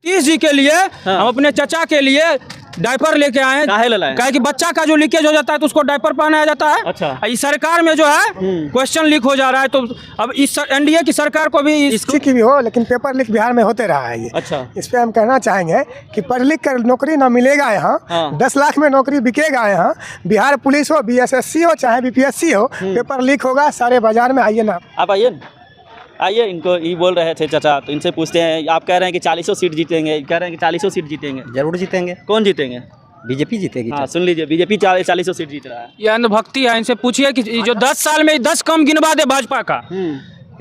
नीतीश जी के लिए हम अपने चचा के लिए डायपर लेके आए हैं। काहे कि बच्चा का जो लीकेज हो जाता है तो उसको डायपर पहनाया जाता है। अच्छा। इस सरकार में जो है क्वेश्चन लीक हो जा रहा है, तो अब इस एनडीए की सरकार को भी इसकी की भी हो, लेकिन पेपर लीक बिहार में होते रहा है ये। अच्छा। इस पे हम कहना चाहेंगे कि पढ़ लिख कर नौकरी ना मिलेगा यहाँ। 10 लाख में नौकरी बिकेगा यहाँ। बिहार पुलिस हो, BSSC हो, चाहे BPSC हो, पेपर लीक होगा सारे बाजार में। आइए ना, आप आइए इनको ये बोल रहे थे चाचा, तो इनसे पूछते हैं। आप कह रहे हैं कि 40 सीट जीतेंगे, कह रहे हैं कि 40 सीट जीतेंगे। जरूर जीतेंगे। कौन जीतेंगे? बीजेपी जीतेगी। हाँ, सुन लीजिए, बीजेपी 40 सीट जीत रहा है। ये अंधभक्ति है। इनसे पूछिए कि जो 10 साल में 10 कम गिनवा दे भाजपा का,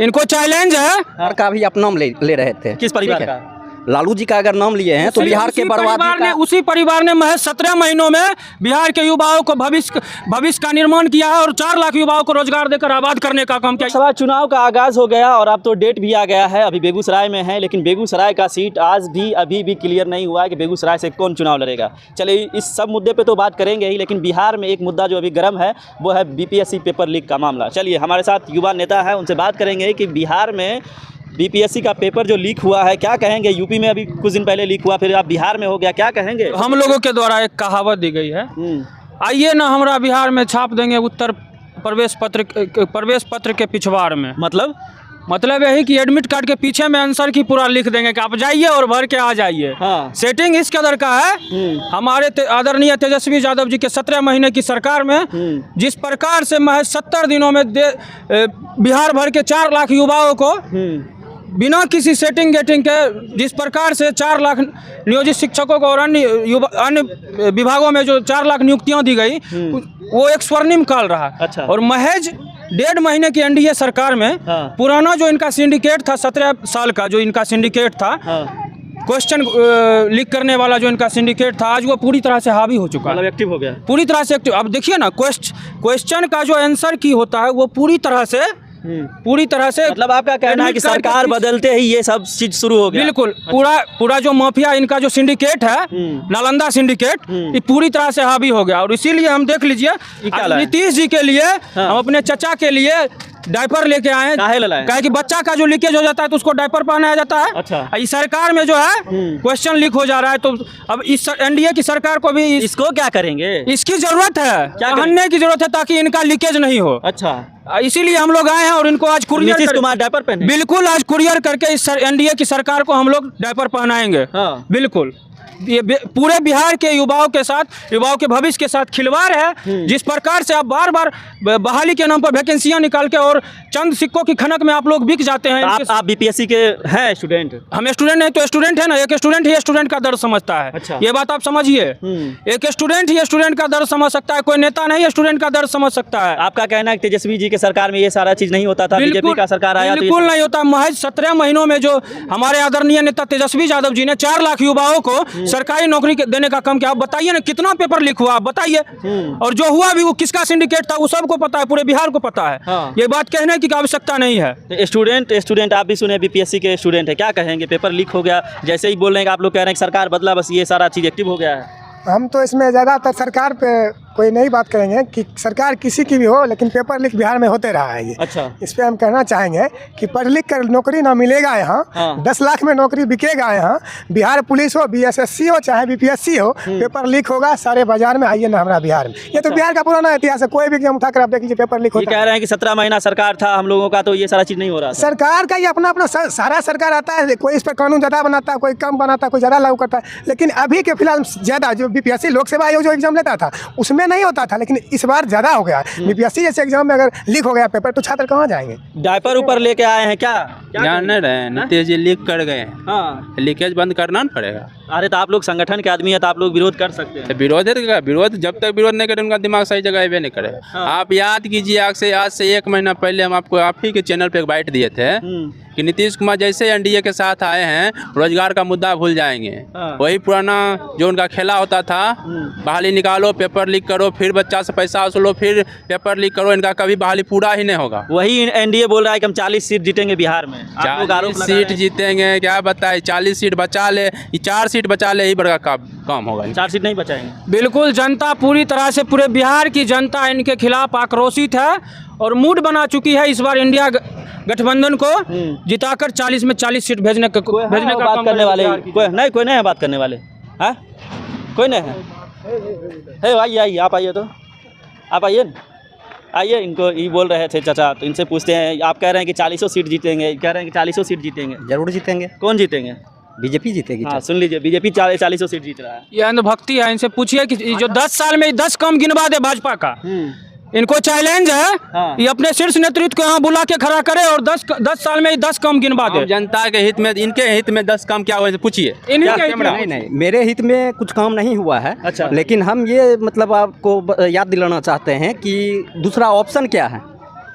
इनको चैलेंज है। का भी आप नाम ले रहे थे। किस परिवार का? लालू जी का अगर नाम लिए हैं तो बिहार के बर्बादी का उसी परिवार ने महज 17 महीनों में बिहार के युवाओं को भविष्य का निर्माण किया है और 4 लाख युवाओं को रोजगार देकर आबाद करने का काम किया। सभा चुनाव का आगाज हो गया और अब तो डेट भी आ गया है। अभी बेगूसराय में है, लेकिन बेगूसराय का सीट आज भी अभी भी क्लियर नहीं हुआ है कि बेगूसराय से कौन चुनाव लड़ेगा। चलिए इस सब मुद्दे पे तो बात करेंगे ही, लेकिन बिहार में एक मुद्दा जो अभी गर्म है वो है BPSC पेपर लीक का मामला। चलिए हमारे साथ युवा नेता है, उनसे बात करेंगे कि बिहार में BPSC का पेपर जो लीक हुआ है क्या कहेंगे। यूपी में अभी कुछ दिन पहले लीक हुआ, फिर आप बिहार में हो गया, क्या कहेंगे? हम लोगों के द्वारा एक कहावत दी गई है, आइए ना हमरा बिहार में छाप देंगे उत्तर प्रवेश पत्र के पिछवाड़ में। मतलब यही कि एडमिट कार्ड के पीछे में आंसर की पूरा लिख देंगे कि आप जाइए और भर के आ जाइए। हाँ। सेटिंग इस कदर का है। हमारे आदरणीय तेजस्वी यादव जी के 17 महीने की सरकार में जिस प्रकार से महज 70 दिनों में बिहार भर के 4 लाख युवाओं को बिना किसी सेटिंग गेटिंग के, जिस प्रकार से 4 लाख नियोजित शिक्षकों को और अन्य विभागों में जो 4 लाख नियुक्तियां दी गई, वो एक स्वर्णिम काल रहा। अच्छा। और महज 1.5 महीने की एनडीए सरकार में पुराना जो इनका सिंडिकेट था, 17 साल का जो इनका सिंडिकेट था, क्वेश्चन लीक करने वाला जो इनका सिंडिकेट था, आज वो पूरी तरह से हावी हो चुका है। मतलब एक्टिव हो गया, पूरी तरह से एक्टिव। अब देखिए ना, क्वेश्चन का जो आंसर की होता है वो पूरी तरह से मतलब आपका कहना है कि सरकार बदलते ही ये सब चीज शुरू हो गया। बिल्कुल। पूरा जो माफिया इनका जो सिंडिकेट है, नालंदा सिंडिकेट, ये पूरी तरह से हावी हो गया। और इसीलिए हम देख लीजिए, नीतीश जी के लिए हम अपने चचा के लिए डायपर लेके आए हैं। काहे कि बच्चा का जो लीकेज हो जाता है तो उसको डायपर पहनाया जाता है। अच्छा। इस सरकार में जो है क्वेश्चन लीक हो जा रहा है, तो अब इस एनडीए की सरकार को भी इसको क्या करेंगे? इसकी जरूरत है, पहनने की जरूरत है ताकि इनका लीकेज नहीं हो। अच्छा। इसीलिए हम लोग आए हैं और इनको आज कुरियर नीतीश कुमार डायपर पहने। बिल्कुल, आज कुरियर करके इस एनडीए की सरकार को हम लोग डायपर पहनाएंगे। हाँ। बिल्कुल। ये पूरे बिहार के युवाओं के साथ, युवाओं के भविष्य के साथ खिलवाड़ है। जिस प्रकार से आप बार बार बहाली के नाम पर वैकेंसियां निकाल के और चंद सिक्कों की खनक में आप लोग बिक जाते हैं। आप BPSC के हैं स्टूडेंट? हम स्टूडेंट हैं तो स्टूडेंट है ना, एक स्टूडेंट ही स्टूडेंट का दर्द समझता है। अच्छा। ये बात आप समझिए, एक स्टूडेंट ही स्टूडेंट का दर्द समझ सकता है, कोई नेता नहीं स्टूडेंट का दर्द समझ सकता है। आपका कहना है कि तेजस्वी जी के सरकार में ये सारा चीज नहीं होता था, बीजेपी का सरकार आया तो बिल्कुल नहीं होता। महज 17 महीनों में जो हमारे आदरणीय नेता तेजस्वी यादव जी ने 4 लाख युवाओं को सरकारी नौकरी देने का काम किया। आप बताइए ना, कितना पेपर लीक हुआ, आप बताइए। और जो हुआ भी वो किसका सिंडिकेट था, वो सबको पता है, पूरे बिहार को पता है। हाँ। ये बात कहने की आवश्यकता नहीं है। स्टूडेंट आप भी सुने BPSC के स्टूडेंट है, क्या कहेंगे? पेपर लीक हो गया, जैसे ही बोल रहे हैं कि आप लोग कह रहे हैं कि सरकार बदला, बस ये सारा चीज एक्टिव हो गया है। हम तो इसमें ज़्यादातर सरकार पे कोई नई बात करेंगे कि सरकार किसी की भी हो, लेकिन पेपर लीक बिहार में होते रहा है ये। अच्छा। इस पे हम कहना चाहेंगे कि पढ़ लिख कर नौकरी ना मिलेगा यहाँ। 10 लाख में नौकरी बिकेगा यहाँ। बिहार पुलिस हो, BSSC हो, चाहे BPSC हो, पेपर लीक होगा सारे बाजार में। आइए ना हमारा बिहार में। ये तो बिहार का पुराना इतिहास है, कोई भी एग्जाम उठाकर आप देख लीजिए, पेपर लीक होता है। कह रहे हैं कि 17 महीना सरकार था हम लोगों का, तो ये सारा चीज नहीं हो रहा। सरकार का ये अपना सारा सरकार आता है, कोई इस पर कानून ज़्यादा बनाता है, कोई कम बनाता है, कोई ज़्यादा लागू करता है। लेकिन अभी के फिलहाल ज़्यादा जो BPSC लोक सेवा आयोग जो एग्जाम लेता था उसमें नहीं होता था, लेकिन इस बार ज़्यादा हो गया। BPSC जैसे एग्जाम में अगर लीक हो गया पेपर तो छात्र कहाँ जाएंगे? डायपर ऊपर लेके आए हैं क्या? जान नहीं रहे, नीतीश जी लीक कर गए। हाँ। लीकेज बंद करना ना पड़ेगा। अरे तो आप लोग संगठन के आदमी है तो आप लोग विरोध कर सकते हैं। विरोध जब तक विरोध नहीं करें उनका दिमाग सही जगह भी नहीं करे। आप याद कीजिए, आज से 1 महीना पहले हम आपको आप ही के चैनल पे एक बाइट दिए थे कि नीतीश कुमार जैसे एनडीए के साथ आए हैं रोजगार का मुद्दा भूल जाएंगे। वही पुराना जो उनका खेला होता था, बहाली निकालो, पेपर लीक करो, फिर बच्चा से पैसा वसूलो, फिर पेपर लीक करो, इनका कभी बहाली पूरा ही नहीं होगा। वही एनडीए बोल रहा है कि हम 40 सीट जीतेंगे बिहार में। आप लोग आरोप 40 लगा सीट रहे हैं। जीतेंगे, क्या बताए, 40 सीट बचा ले, ये 4 सीट बचा ले, यही बड़ा काम होगा। 4 सीट नहीं बचाएंगे। बिल्कुल, जनता पूरी तरह से, पूरे बिहार की जनता इनके खिलाफ आक्रोशित है और मूड बना चुकी है इस बार इंडिया गठबंधन को जिताकर 40 में 40 सीट भेजने का बात काम करने वाले बिहार की। कोई नहीं है बात करने वाले। हाँ, कोई नहीं है। आइए आप आइए, तो आप आइए न। आइए, इनको ये बोल रहे थे चाचा, तो इनसे पूछते हैं। आप कह रहे हैं कि 40 सीट जीतेंगे, कह रहे हैं कि 40 सीट जीतेंगे। जरूर जीतेंगे। कौन जीतेंगे? बीजेपी जीतेगी। हाँ, सुन लीजिए, बीजेपी 40 सीट जीत रहा है। ये अंधभक्ति है। इनसे पूछिए कि जो 10 साल में 10 कम गिनवा दे भाजपा का, इनको चैलेंज है। हाँ। ये अपने शीर्ष नेतृत्व को यहाँ बुला के खड़ा करे और 10 साल में 10 कम गिनवा दे। आम जनता के हित में, इनके हित में 10 काम क्या हुआ है पूछिए। इन्हीं के हित में। नहीं नहीं, मेरे हित में कुछ काम नहीं हुआ है। अच्छा। लेकिन हम ये मतलब आपको याद दिलाना चाहते हैं कि दूसरा ऑप्शन क्या है।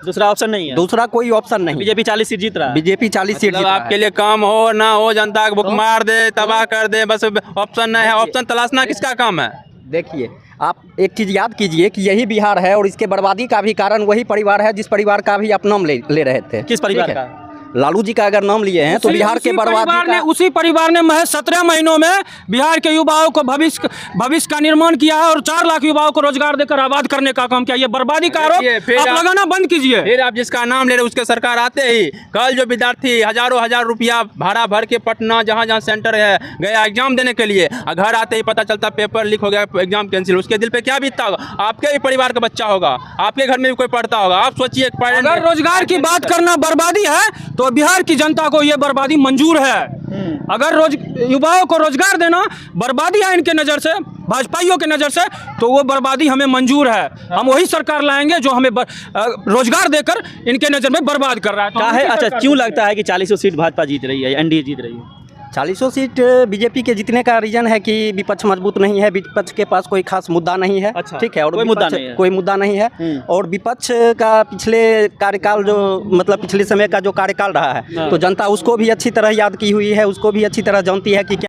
दूसरा ऑप्शन नहीं है। दूसरा कोई ऑप्शन नहीं। बीजेपी 40 सीट जीत रहा है। बीजेपी 40 सीट मतलब जीत रहा आपके है। लिए काम हो ना हो, जनता को भुख मार दे, तबाह कर दे, बस ऑप्शन नहीं है। ऑप्शन तलाशना किसका काम है? देखिए, आप एक चीज़ याद कीजिए कि यही बिहार है और इसके बर्बादी का भी कारण वही परिवार है जिस परिवार का भी आप नाम ले रहे थे। किस परिवार ठीक है? का? लालू जी का अगर नाम लिए हैं तो बिहार के बर्बादी का उसी परिवार ने महज 17 महीनों में बिहार के युवाओं को भविष्य का निर्माण किया है और 4 लाख युवाओं को रोजगार देकर आबाद करने का काम किया। ये बर्बादी का देखिए, आरोप फिर आप आप- लगाना बंद कीजिए। फिर आप जिसका नाम ले रहे उसके सरकार आते ही कल जो विद्यार्थी हजार रुपया भाड़ा भर के पटना जहाँ जहाँ सेंटर है गया एग्जाम देने के लिए, घर आते ही पता चलता पेपर लीक हो गया, एग्जाम कैंसिल, उसके दिल पे क्या बीतता होगा? आपके ही परिवार का बच्चा होगा, आपके घर में भी कोई पढ़ता होगा। आप सोचिए, अगर रोजगार की बात करना बर्बादी है तो बिहार की जनता को ये बर्बादी मंजूर है। अगर युवाओं को रोजगार देना बर्बादी है इनके नज़र से, भाजपाइयों के नज़र से, तो वो बर्बादी हमें मंजूर है। हम वही सरकार लाएंगे जो हमें रोजगार देकर इनके नज़र में बर्बाद कर रहा है। तो क्या हम है? उसी अच्छा, सरकार क्यों को- लगता है कि 40 सीट भाजपा जीत रही है, एनडीए जीत रही है? 40 सीट बीजेपी के जीतने का रीजन है कि विपक्ष मजबूत नहीं है, विपक्ष के पास कोई खास मुद्दा नहीं है। अच्छा, ठीक है, और कोई मुद्दा विपक्ष- नहीं है। कोई मुद्दा नहीं है। और विपक्ष का पिछले कार्यकाल जो मतलब पिछले समय का जो कार्यकाल रहा है, तो जनता उसको भी अच्छी तरह याद की हुई है, उसको भी अच्छी तरह जानती है कि क्या